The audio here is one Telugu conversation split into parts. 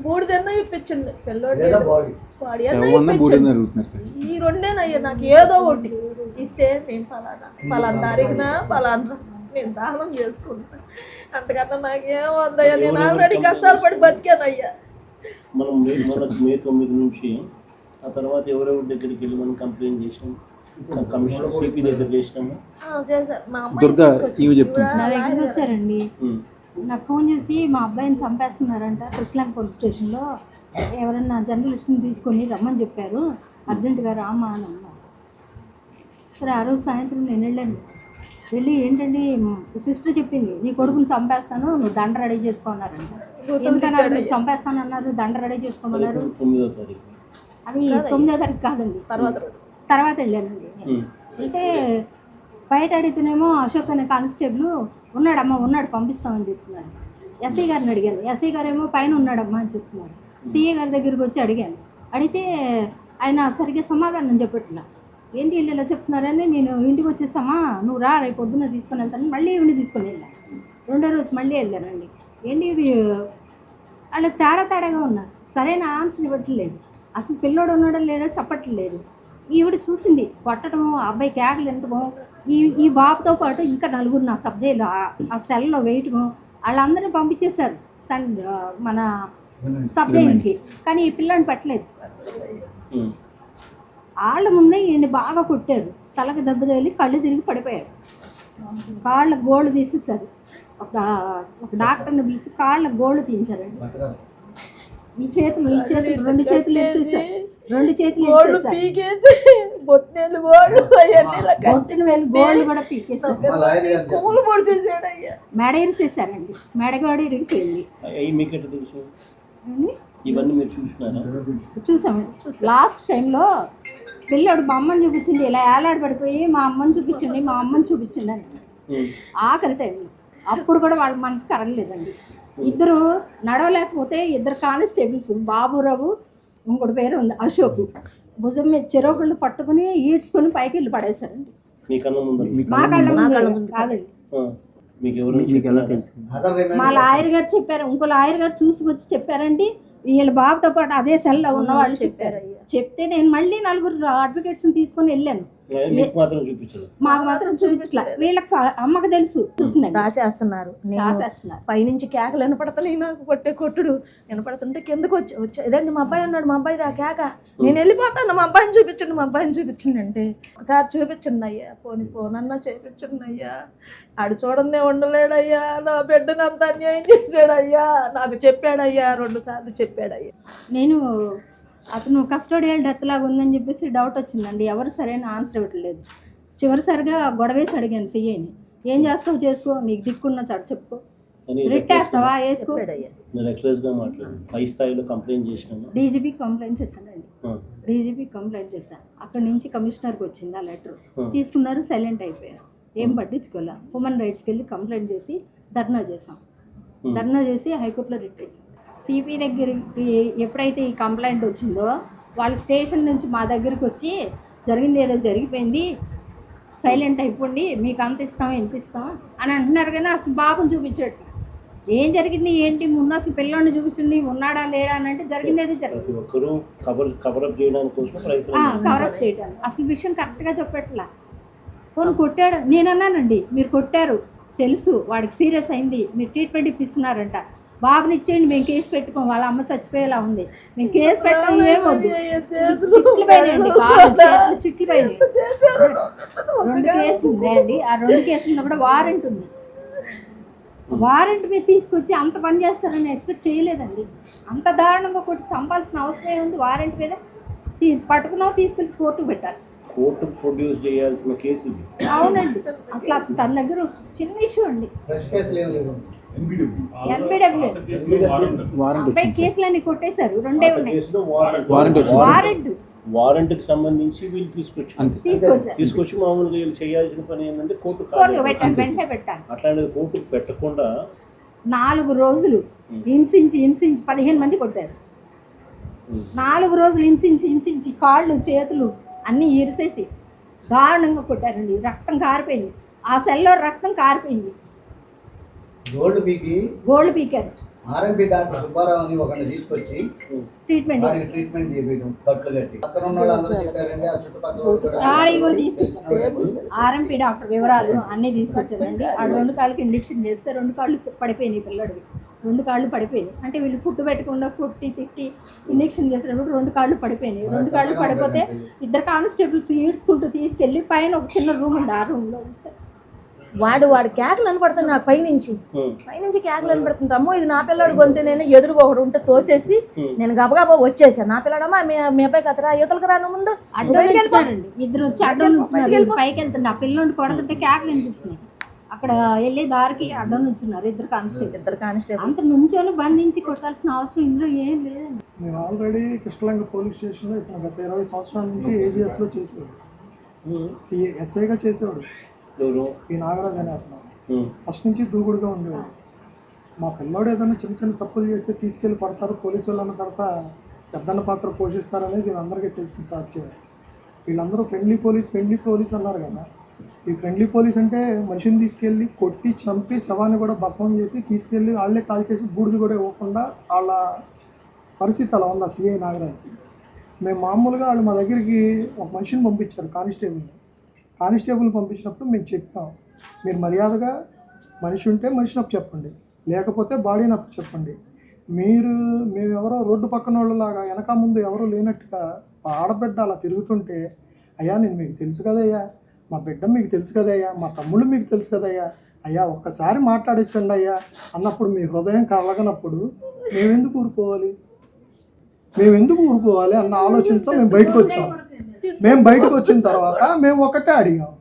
బూడిదన్నా ఇప్పించండి పిల్లోడి ఈ రెండేనయ్యా నాకు ఏదో ఒకటి ఇస్తే నేను పలానా తారీఖున పలానా నేను దానం చేసుకుంటా. అంతకన్నా నాకేం వద్దయ్యా, నేను ఆల్రెడీ కష్టాలు పడి బతికానయ్యా. మనం మే 9 నుంచి ఆ తర్వాత ఎవరెవరి దగ్గరికి వెళ్ళి మనం కంప్లైంట్ చేసినాం, కమిషనర్ సిపి దగ్గర చేసినాము. మా అమ్మాయి వచ్చారండి, నాకు ఫోన్ చేసి మా అబ్బాయిని చంపేస్తున్నారంట కృష్ణలంక పోలీస్ స్టేషన్లో, ఎవరన్నా జర్నలిస్ట్ని తీసుకొని రమ్మని చెప్పారు, అర్జెంటుగా రామా అని అన్నారు. సరే ఆ రోజు సాయంత్రం నేను వెళ్ళాను. వెళ్ళి ఏంటండి సిస్టర్ చెప్పింది, నీ కొడుకుని చంపేస్తాను, నువ్వు దండ రెడీ చేసుకోమన్నారంట. ఎందుకన్నారు, మీరు చంపేస్తాను అన్నారు, దండ రెడీ చేసుకోమన్నారు. అది 9వ తారీఖు కాదండి, తర్వాత వెళ్ళానండి. అయితే బయట అడిగితేనేమో అశోక్ అనే కానిస్టేబుల్ ఉన్నాడమ్మా, ఉన్నాడు పంపిస్తామని చెప్తున్నారు. ఎస్ఐ గారిని అడిగాను, ఎస్ఐ గారు ఏమో పైన ఉన్నాడమ్మా అని చెప్తున్నారు. సిఏ గారి దగ్గరికి వచ్చి అడిగాను, అడిగితే ఆయన సరిగ్గా సమాధానం చెప్పట్లా. ఏంటి వీళ్ళు ఇలా చెప్తున్నారని, నేను ఇంటికి వచ్చేసామా, నువ్వు రా రేపు పొద్దున్న తీసుకొని వెళ్తాను. మళ్ళీ ఈవిని తీసుకొని వెళ్ళాను. 2వ రోజు మళ్ళీ వెళ్ళానండి. ఏంటి వాళ్ళకి తేడాగా ఉన్నారు, సరైన ఆన్సర్ ఇవ్వట్లేదు, అసలు పిల్లోడు ఉన్నాడో లేడో చెప్పట్లేదు. ఈవిడ చూసింది కొట్టడము, అబ్బాయి కేకలు తినటము, ఈ బాబుతో పాటు ఇంకా 4 నా సబ్జెక్టులు ఆ సెల్లో వేయటము, వాళ్ళందరినీ పంపించేశారు మన సబ్జెక్టులకి. కానీ ఈ పిల్లని పెట్టలేదు. వాళ్ళ ముందే ఈయన్ని బాగా కొట్టారు, తలకి దెబ్బ తగిలి కళ్ళు తిరిగి పడిపోయాడు. కాళ్ళ గోళ్ళు తీసేసారు. ఒక డాక్టర్ని పిలిచి కాళ్ళ గోళ్ళు తీయించారండి. ఈ చేతులు 2 చేతులు వేసేసారు, 2 చేతులు బొట్టిన వేలు గోళ్ళు కూడా పీకేసారు. మెడ ఇరిసేసారండి, మెడగాడు ఇరిగిపోయింది. చూసామండి. లాస్ట్ టైంలో పిల్లడు మా అమ్మని చూపించింది, ఇలా ఏలాడు పడిపోయి మా అమ్మని చూపించండి, మా అమ్మని చూపించండి అని. ఆఖరి టైంలో అప్పుడు కూడా వాళ్ళ మనసు కరగలేదండి. ఇద్దరు నడవలేకపోతే 2 కానిస్టేబుల్స్, బాబురావు ఇంకోటి పేరు ఉంది అశోక్, భుజం మీద చెరొకళ్ళు పట్టుకుని ఈడ్చుకొని పైకి వెళ్ళి పడేశారండి. మా కళ్ళ ముందు కాదండి. మా లాయర్ గారు చెప్పారు, ఇంకో లాయర్ గారు చూసి వచ్చి చెప్పారండి, వీళ్ళ బాబుతో పాటు అదే సెల్లో ఉన్న వాళ్ళు చెప్పారు. చెప్తే నేను మళ్ళీ 4 అడ్వకేట్స్ని తీసుకొని వెళ్ళాను. మాకు మాత్రం చూపించట్లా, వీళ్ళకి అమ్మకు తెలుసు, చూస్తుందండి. రాసేస్తున్నారు పైనుంచి కేకలు వినపడతాయి, నాకు కొట్టే కొట్టుడు వినపడుతుంటే కిందకు వచ్చి ఇదండి మా అబ్బాయి అన్నాడు, మా అబ్బాయి రా కేక, నేను వెళ్ళిపోతాను, మా అబ్బాయిని చూపించండి, మా అబ్బాయిని చూపించండి అంటే, ఒకసారి చూపించండి అయ్యా, పోనన్నా చేపించండి అయ్యా, ఆడు చూడండి ఉండలేడయ్యా, నా బిడ్డను అంత అన్యాయం చేశాడయ్యా, నాకు చెప్పాడయ్యా, 2 సార్లు చెప్పాడయ్యా. నేను అతను కస్టోడియల్ డెత్ లాగా ఉందని చెప్పేసి డౌట్ వచ్చిందండి, ఎవరు సరైన ఆన్సర్ ఇవ్వట్లేదు. చివరిసారిగా గొడవేసి అడిగాను సిఐని, ఏం చేస్తావు చేసుకో, నీకు దిక్కున్న చాటు చెప్పుకో, రిట్టేస్తావా వేసుకో. డీజీపీ కంప్లైంట్ చేశానండి, డీజీపీ కంప్లైంట్ చేశాను. అక్కడి నుంచి కమిషనర్కి వచ్చింది ఆ లెటర్, తీసుకున్నారు, సైలెంట్ అయిపోయారు, ఏం పట్టించుకోలే. హ్యూమన్ రైట్స్కి వెళ్ళి కంప్లైంట్ చేసి ధర్నా చేసాం, ధర్నా చేసి హైకోర్టులో రిట్ చేసాం. సిపి దగ్గరికి ఎప్పుడైతే ఈ కంప్లైంట్ వచ్చిందో, వాళ్ళ స్టేషన్ నుంచి మా దగ్గరికి వచ్చి జరిగింది ఏదో జరిగిపోయింది, సైలెంట్ అయిపోండి, మీకు అంత ఇస్తాం ఎంత ఇస్తాం అని అంటున్నారు. కానీ అసలు బాబుని చూపించట్టు, ఏం జరిగింది ఏంటి, ముందు అసలు పిల్లోని చూపించండి, ఉన్నాడా లేడా అని అంటే జరిగింది ఏదో జరిగింది, కవరప్ చేయడానికి అసలు విషయం కరెక్ట్గా చెప్పట్లా. ఫోన్ కొట్టాడు, నేను అన్నానండి మీరు కొట్టారు తెలుసు, వాడికి సీరియస్ అయింది, మీరు ట్రీట్మెంట్ ఇప్పిస్తున్నారంట, బాబుని ఇచ్చేయండి, మేము కేసు పెట్టుకోం, వాళ్ళ అమ్మ చచ్చిపోయేలా ఉంది, మేము కేసు పెట్టాం, ఏమొద్దు, చిట్లు పోయినాయండి, కాళ్ళు చేతులు చిట్లు పోయినాయి. 2 కేసులు ఉన్నాయండి, ఆ 2 కేసుల్లో కూడా వారెంట్ ఉంది. వారెంట్ మీద తీసుకొచ్చి అంత పని చేస్తారని ఎక్స్పెక్ట్ చేయలేదండి. అంత దారుణంగా కొట్టి చంపాల్సిన అవసరం ఉంది. వారెంట్ మీద పట్టుకున్నావు, తీసుకెళ్ళి కోర్టుకు పెట్టాలి. కోర్టు ప్రొడ్యూస్ చేయాల్సిన కేసు. అవునండి, అసలు తన దగ్గర చిన్న ఇష్యూ అండి, కేసులన్నీ కొట్టేశారు, 2 ఉన్నాయి. వారెంట్కి సంబంధించి వీళ్ళు తీసుకొచ్చి మామూలుగా వీళ్ళు చేయాల్సిన పని ఏంటంటే కోర్టు పెట్టాలి. అట్లాంటిది కోర్టుకు పెట్టకుండా 4 రోజులు హింసించి 15 మంది కొట్టారు. 4 రోజులు హింసించి కాళ్ళు చేతులు అన్నీ ఇరిసేసి దారుణంగా కొట్టారండి. రక్తం కారిపోయింది, ఆ సెల్లో రక్తం కారిపోయింది. గోల్డ్ పీకారు. ఆర్ఎంపీ డాక్టర్ సుబ్బారావు అని ఒకరిని తీసుకొచ్చి ట్రీట్మెంట్ వారికి ట్రీట్మెంట్ చేయడం కట్లు కట్టి అక్కడ ఉన్న వాళ్ళందరూ చెప్పారండి. ఆ చుట్టుపక్కల వాళ్ళు కూడా ఆడి కూడా తీసుకొచ్చారు. ఆర్ఎంపీ డాక్టర్ వివరాలు అన్నీ తీసుకొచ్చారండి. ఆ 2 కాళ్ళకి ఇంజెక్షన్ చేస్తే 2 కాళ్ళు పడిపోయినాయి. పిల్లడివి 2 కాళ్ళు పడిపోయినాయి. అంటే వీళ్ళు ఫుడ్ పెట్టకుండా కొట్టి తిట్టి ఇంజెక్షన్ చేసినప్పుడు 2 కాళ్ళు పడిపోయినాయి. 2 కాళ్ళు పడిపోతే 2 కానిస్టేబుల్స్ ఈడ్చుకుంటూ తీసుకెళ్ళి పైన ఒక చిన్న రూమ్ ఉంది. ఆ రూమ్లో సార్ వాడు కేకలు అనపడుతుంది నాకు పైనుంచి కేకలు అనపడుతుంది. అమ్మో ఇది నా పిల్లాడు గొంతు. నేను ఎదురుగా ఒకడు ఉంటే తోసేసి నేను గబగబా వచ్చేసాను. నా పిల్లాడమ్మా మీ అబ్బాయి కదరా యువతలకు రాను ముందు అడ్డం నిలిచినారండి. 2 వచ్చి అడ్డం నుంచున్నారు. పైకి వెళ్తుండే ఆ పిల్లోని కొడుతుంటే కేకలు వినిపిస్తున్నాయి. అక్కడ వెళ్ళే దారికి అడ్డం నుంచున్నారు 2 కానిస్టేబుల్. అంత నుంచొని బంధించి కొట్టాల్సిన అవసరం ఇందులో ఏం లేదండి. మేము ఆల్రెడీ కృష్ణలంక పోలీస్ స్టేషన్లో ఇతను గత 20 సంవత్సరాల నుంచి ఏజీఎస్లో చేసేవాడు. ఎస్ఐగా చేసేవాడు. ఈ నాగరాజు అనే అతను ఫస్ట్ నుంచి దూకుడుగా ఉండేవాడు. మా పిల్లోడు ఏదైనా చిన్న చిన్న తప్పులు చేస్తే తీసుకెళ్ళి పడతారు, పోలీసు వాళ్ళు అన్న తర్వాత పెద్దన్న పాత్ర పోషిస్తారనేది ఇది అందరికీ తెలిసిన సాధ్యమే. వీళ్ళందరూ ఫ్రెండ్లీ పోలీస్ అన్నారు కదా. ఈ ఫ్రెండ్లీ పోలీస్ అంటే మనిషిని తీసుకెళ్ళి కొట్టి చంపి శవాన్ని కూడా భస్మం చేసి తీసుకెళ్ళి వాళ్ళే కాల్ చేసి బూడిది కూడా ఇవ్వకుండా వాళ్ళ పరిస్థితి అలా ఉంది. సిఐ నాగరాజ్ది. మేము మామూలుగా వాళ్ళు మా దగ్గరికి ఒక మనిషిని పంపించారు, కానిస్టేబుల్ పంపించినప్పుడు మేము చెప్పాం, మీరు మర్యాదగా మనిషి ఉంటే మనిషిని అప్పు చెప్పండి, లేకపోతే బాడీని అప్పు చెప్పండి. మేమెవరో రోడ్డు పక్కన వాళ్ళలాగా వెనక ముందు ఎవరో లేనట్టుగా ఆడబిడ్డ అలా తిరుగుతుంటే, అయ్యా నేను మీకు తెలుసు కదయ్యా, మా బిడ్డ మీకు తెలుసు కదయ్యా, మా తమ్ముళ్ళు మీకు తెలుసు కదయ్యా, అయ్యా ఒక్కసారి మాట్లాడించండి అయ్యా అన్నప్పుడు మీ హృదయం కలగనప్పుడు మేమెందుకు ఊరుకోవాలి అన్న ఆలోచనతో మేము బయటకు వచ్చాం. బయటకు వచ్చిన తర్వాత మేము ఒకటే అడిగాం.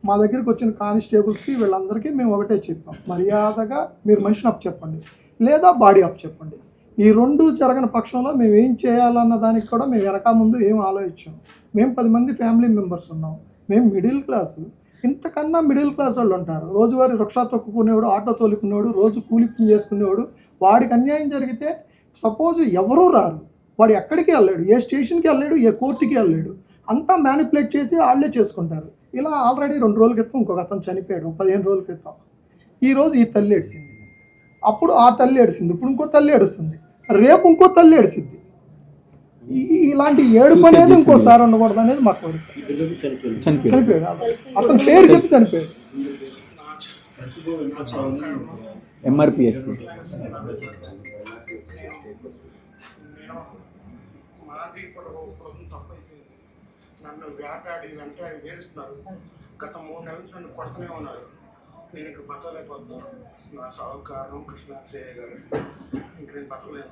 మా దగ్గరికి వచ్చిన కానిస్టేబుల్స్కి వీళ్ళందరికీ మేము ఒకటే చెప్పాం, మర్యాదగా మీరు మనిషిని అప్పు చెప్పండి లేదా బాడీ అప్పు చెప్పండి. ఈ 2 జరగని పక్షంలో మేము ఏం చేయాలన్న దానికి కూడా మేము వెనక ముందు ఏం ఆలోచించాం. మేము 10 మంది ఫ్యామిలీ మెంబర్స్ ఉన్నాం. మేము మిడిల్ క్లాసు. ఇంతకన్నా మిడిల్ క్లాస్ వాళ్ళు ఉంటారు. రోజువారీ రిక్షా తొక్కుకునేవాడు, ఆటో తోలుకునేవాడు, రోజు కూలి పని చేసుకునేవాడు. వాడికి అన్యాయం జరిగితే సపోజ్ ఎవరూ రారు, వాడు ఎక్కడికి వెళ్ళాడు, ఏ స్టేషన్కి వెళ్ళాడు, ఏ కోర్టుకి వెళ్ళాడు, అంతా మ్యానిపులేట్ చేసి వాళ్ళే చేసుకుంటారు. ఇలా ఆల్రెడీ 2 రోజుల క్రితం ఇంకొక అతను చనిపోయాడు, 15 రోజుల క్రితం. ఈరోజు ఈ తల్లి ఏడిసింది, అప్పుడు ఆ తల్లి ఏడిసింది, ఇప్పుడు ఇంకో తల్లి ఏడుస్తుంది, రేపు ఇంకో తల్లి ఏడిసింది. ఇలాంటి ఏడుపు అనేది ఇంకోసారి ఉండకూడదు అనేది మా కోరిక. చనిపోయాడు, అతని పేరు చెప్పి చనిపోయాడు. MRPS మాది ఇప్పుడు తప్పైపోయింది. నన్ను వేటాడి వేస్తున్నారు. గత 3 నెలల నుంచి నన్ను కొడుతూనే ఉన్నారు. నేను ఇంక బతకలేకపోతున్నాను. నా సహకారం కృష్ణాక్షయ్య గారు ఇంక నేను బతకలేను.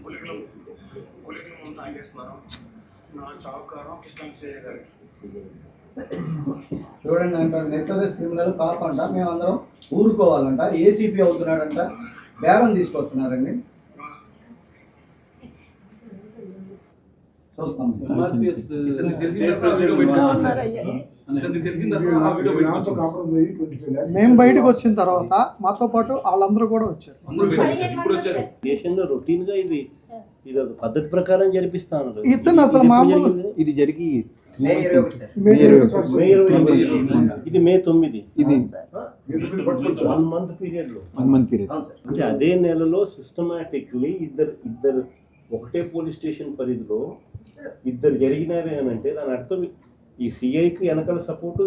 గులికలు ముందు తాగేస్తున్నారు. నా సహకారం కృష్ణాక్షయ్య గారు. చూడండి అంట, నెట్లెస్ క్రిమినల్ కాకుండా మేమందరం ఊరుకోవాలంట. ఏసీపీ అవుతున్నాడంట, బేరం తీసుకొస్తున్నారండి. చూస్తాం. మేము బయటకు వచ్చిన తర్వాత మాతో పాటు వాళ్ళందరూ కూడా వచ్చారు. దేశంలో రొటీన్ గా ఇది ఒక పద్ధతి ప్రకారం జరిపిస్తాను. ఇతను అసలు మామూలు ఇది జరిగి ఇది మే 9. ఇది 1 month పీరియడ్ లో అంటే అదే నెలలో సిస్టమాటిక్లీ ఇద్దరు ఒకటే పోలీస్ స్టేషన్ పరిధిలో ఇద్దరు జరిగినారే అని అంటే దాని అర్థం ఈ సిఐకి వెనకాల సపోర్టు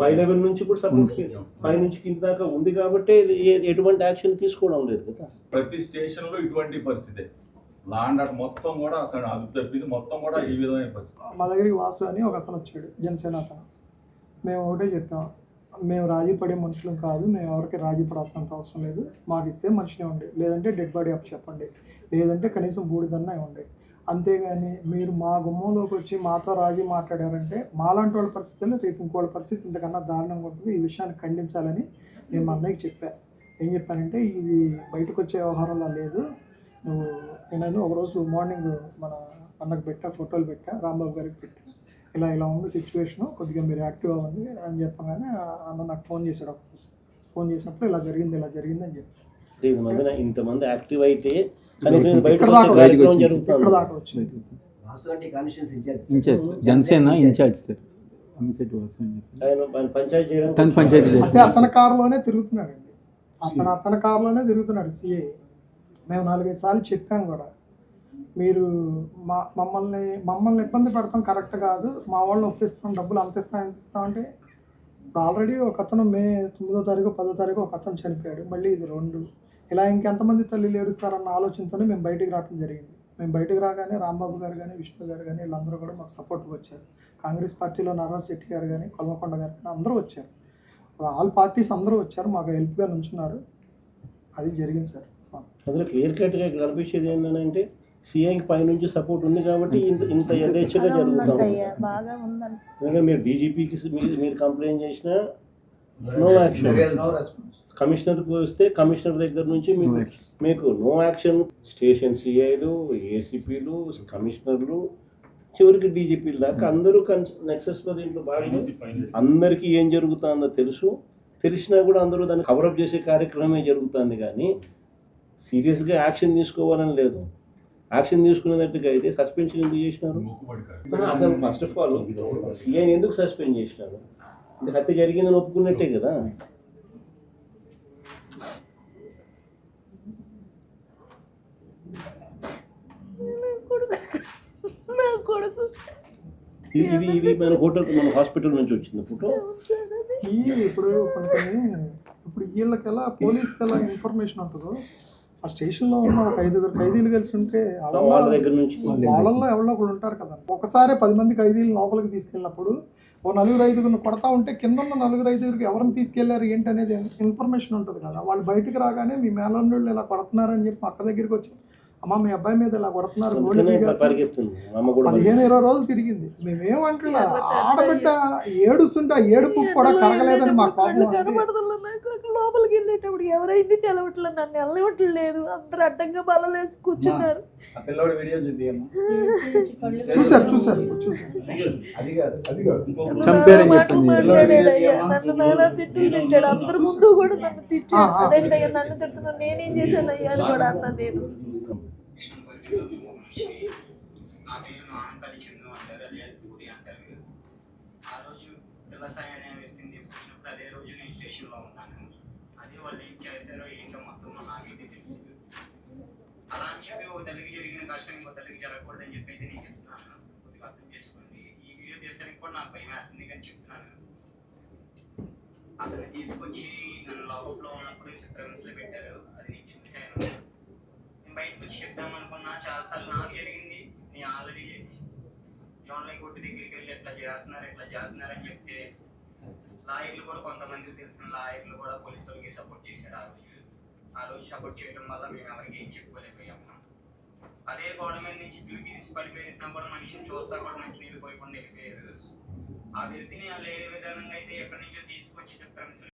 పై లెవెల్ నుంచి కూడా సపోర్ట్ పై నుంచి కింద దాకా ఉంది కాబట్టి ఎటువంటి యాక్షన్ తీసుకోవడం లేదు కదా. ప్రతి స్టేషన్ లో ఇటువంటి పరిస్థితి లాండ్ మొత్తం కూడా అక్కడ అదుపు తప్పింది, మొత్తం కూడా ఈ విధమైన పరిస్థితి. మా దగ్గరికి వాసు అని ఒక అతను వచ్చాడు, జనసేన అతను. మేము ఒకటే చెప్పాం, మేము రాజీ పడే మనుషులం కాదు, మేము ఎవరికి రాజీ పడాల్సినంత అవసరం లేదు, మాకు ఇస్తే మనిషినే ఉండి, లేదంటే డెడ్ బాడీ అప్ చెప్పండి, లేదంటే కనీసం బూడిదన్నా ఇవ్వండి. అంతేగాని మీరు మా గుమ్మంలోకి వచ్చి మాతో రాజీ మాట్లాడారంటే మాలాంటి వాళ్ళ పరిస్థితుల్లో రేపు ఇంకోళ్ళ పరిస్థితి ఇంతకన్నా దారుణంగా ఉంటుంది. ఈ విషయాన్ని ఖండించాలని నేను మా అన్నయ్యకి చెప్పాను. ఏం చెప్పానంటే, ఇది బయటకు వచ్చే వ్యవహారంలో లేదు, నేను ఒకరోజు మార్నింగ్ మన అన్నకు ఫోటోలు పెట్టా, రాంబాబు గారికి పెట్టా, ఇలా ఉంది సిచ్యువేషను, కొద్దిగా మీరు యాక్టివ్ అవ్వండి అని చెప్పగానే అన్న నాకు ఫోన్ చేశాడు. ఫోన్ చేసినప్పుడు ఇలా జరిగింది అని చెప్పి ఇంతమంది యాక్టివ్ అయితే ఇక్కడ దాకా వచ్చింది. Janasena in charge sir. అమ్మిశెట్టి వాసు అని చెప్పి ఆయన పంచాయతీ చేయడం తను పంచాయతీ అయితే చేస్తాడు. అతని కారులోనే తిరుగుతున్నాడండి, అతని కారులోనే తిరుగుతున్నాడు సిఐ. మేము 4-5 సార్లు చెప్పాం కూడా, మీరు మమ్మల్ని ఇబ్బంది పెడతాం కరెక్ట్ కాదు, మా వాళ్ళని ఒప్పిస్తాం, డబ్బులు అంత ఇస్తాం అంటే ఇప్పుడు ఆల్రెడీ ఒక అతను మే 9వ తారీఖు 10వ తారీఖు ఒక అతను చనిపోయాడు, మళ్ళీ ఇది 2. ఇలా ఇంకెంతమంది తల్లిలు ఏడుస్తారన్న ఆలోచనతోనే మేము బయటికి రావడం జరిగింది. మేము బయటకు రాగానే రాంబాబు గారు కానీ విష్ణు గారు కానీ వీళ్ళందరూ కూడా మాకు సపోర్ట్గా వచ్చారు. కాంగ్రెస్ పార్టీలో నర్రా శెట్టి గారు కానీ కొల్మకొండ గారు కానీ అందరూ వచ్చారు, ఆల్ పార్టీస్ అందరూ వచ్చారు, మాకు హెల్ప్గా నుంచున్నారు. అది జరిగింది సార్. అందులో క్లియర్ కట్గా కనిపించేది ఏంటంటే సిఐకి పైనుంచి సపోర్ట్ ఉంది కాబట్టి ఇంత యథేచ్ఛగా జరుగుతూ ఉంది. బాగా ఉందండి. ఎందుకంటే మీరు డీజీపీకి మీరు కంప్లైంట్ చేసినా నో యాక్షన్, కమిషనర్కి వస్తే కమిషనర్ దగ్గర నుంచి మీకు నో యాక్షన్, స్టేషన్ సిఐలు, ఏసీపీలు, కమిషనర్లు, చివరికి డీజీపీలు దాకా అందరూ నెక్సెస్లో దీంట్లో భాగంగా అందరికీ ఏం జరుగుతుందో తెలిసినా కూడా అందరూ దాన్ని కవరప్ చేసే కార్యక్రమమే జరుగుతుంది. కానీ సీరియస్గా యాక్షన్ తీసుకోవాలని లేదు. యాక్షన్ తీసుకునేటట్టుగా అయితే సస్పెన్షన్ ఎందుకు చేసినారు? అసలు ఫస్ట్ ఆఫ్ ఆల్ సిఐని ఎందుకు సస్పెండ్ చేసినారు? అంటే హత్య జరిగిందని ఒప్పుకున్నట్టే కదా. నా కొడుకు ఇది మన హాస్పిటల్ నుంచి వచ్చింది ఫోటో. ఇప్పుడు ఇప్పుడు వీళ్ళకెలా పోలీస్కి ఎలా ఇన్ఫర్మేషన్ ఉంటుందో, ఆ స్టేషన్లో ఉన్న ఒక 5 ఖైదీలు కలిసి ఉంటే వాళ్ళ దగ్గర నుంచి వాళ్ళల్లో ఎవరో ఒకళ్ళు ఉంటారు కదా. ఒకసారి 10 మంది ఖైదీలు లోపలికి తీసుకెళ్ళినప్పుడు ఓ 4-5 కొడతా ఉంటే కింద ఉన్న 4-5 ఎవరిని తీసుకెళ్లారు ఏంటి అనేది ఇన్ఫర్మేషన్ ఉంటుంది కదా. వాళ్ళు బయటకు రాగానే మీ మేనల్లుళ్ళు ఇలా కొడుతున్నారని చెప్పి అక్క దగ్గరికి వచ్చి, అమ్మ మీ అబ్బాయి మీద ఇలా కొడుతున్నారు, 15-20 రోజులు తిరిగింది. మేమేమంటున్నా, ఆడబిడ్డ ఏడుస్తుంటే ఆ ఏడుపు కూడా కరగలేదని మా కోపం. లోపలికి వెళ్ళేటప్పుడు ఎవరైంది తెలవట్లేదు, నన్ను వెళ్ళవట్లేదు, అందరు అడ్డంగా బలలేసి కూర్చున్నారు. చూసారు చంపారని చెప్పింది. నన్ను నానా తిట్టులు తిట్టాడు, అందరి ముందు కూడా నన్ను తిట్టాడు. అదేంటయ్యా నన్ను తిడుతున్నాను, నేనేం చేశాను అయ్యా అని కూడా అన్నా. నేను వ్యవసాయ అనే వ్యక్తిని తీసుకొచ్చినప్పుడు అదే రోజు నేను స్టేషన్లో ఉన్నాను. అది వాళ్ళు ఏం చేశారో ఏంటో మొత్తం నాకైతే తెలుసు. అలా అని చెప్పి ఒక తల్లికి జరిగిన కష్టం ఇంకో తల్లికి జరగకూడదని చెప్పి అయితే నేను చెప్తున్నాను. కొద్దిగా అర్థం చేసుకోండి. ఈ వీడియో చేస్తానికి కూడా నాకు భయం వేస్తుంది కానీ చెప్తున్నాను. అతన్ని తీసుకొచ్చి నన్ను లాకప్లో ఉన్నప్పుడు చిత్రహింసలు పెట్టారు, అది నేను చూశాను. నేను బయటకు వచ్చి చెప్దాం అనుకున్నా, చాలాసార్లు నాకు జరిగింది. నేను ఆల్రెడీ జోన్లై కొట్టు దగ్గరికి వెళ్ళి ఎట్లా చేస్తున్నారని చెప్తే లాయర్లు కూడా కొంతమంది తెలిసిన లాయర్లు కూడా పోలీసులకి సపోర్ట్ చేశారు. ఆ రోజు సపోర్ట్ చేయడం వల్ల మేము ఎవరికి ఏం చెప్పుకోలేకపోయాము. అదే గోడ మీద నుంచి దూకి తీసి పడిపోయినా కూడా మనిషిని చూస్తా కూడా మంచి నీళ్ళు పోయకుండా వెళ్ళిపోయారు. ఆ వ్యక్తిని వాళ్ళు ఏ విధంగా అయితే ఎక్కడి నుంచో తీసుకొచ్చి చిత్రం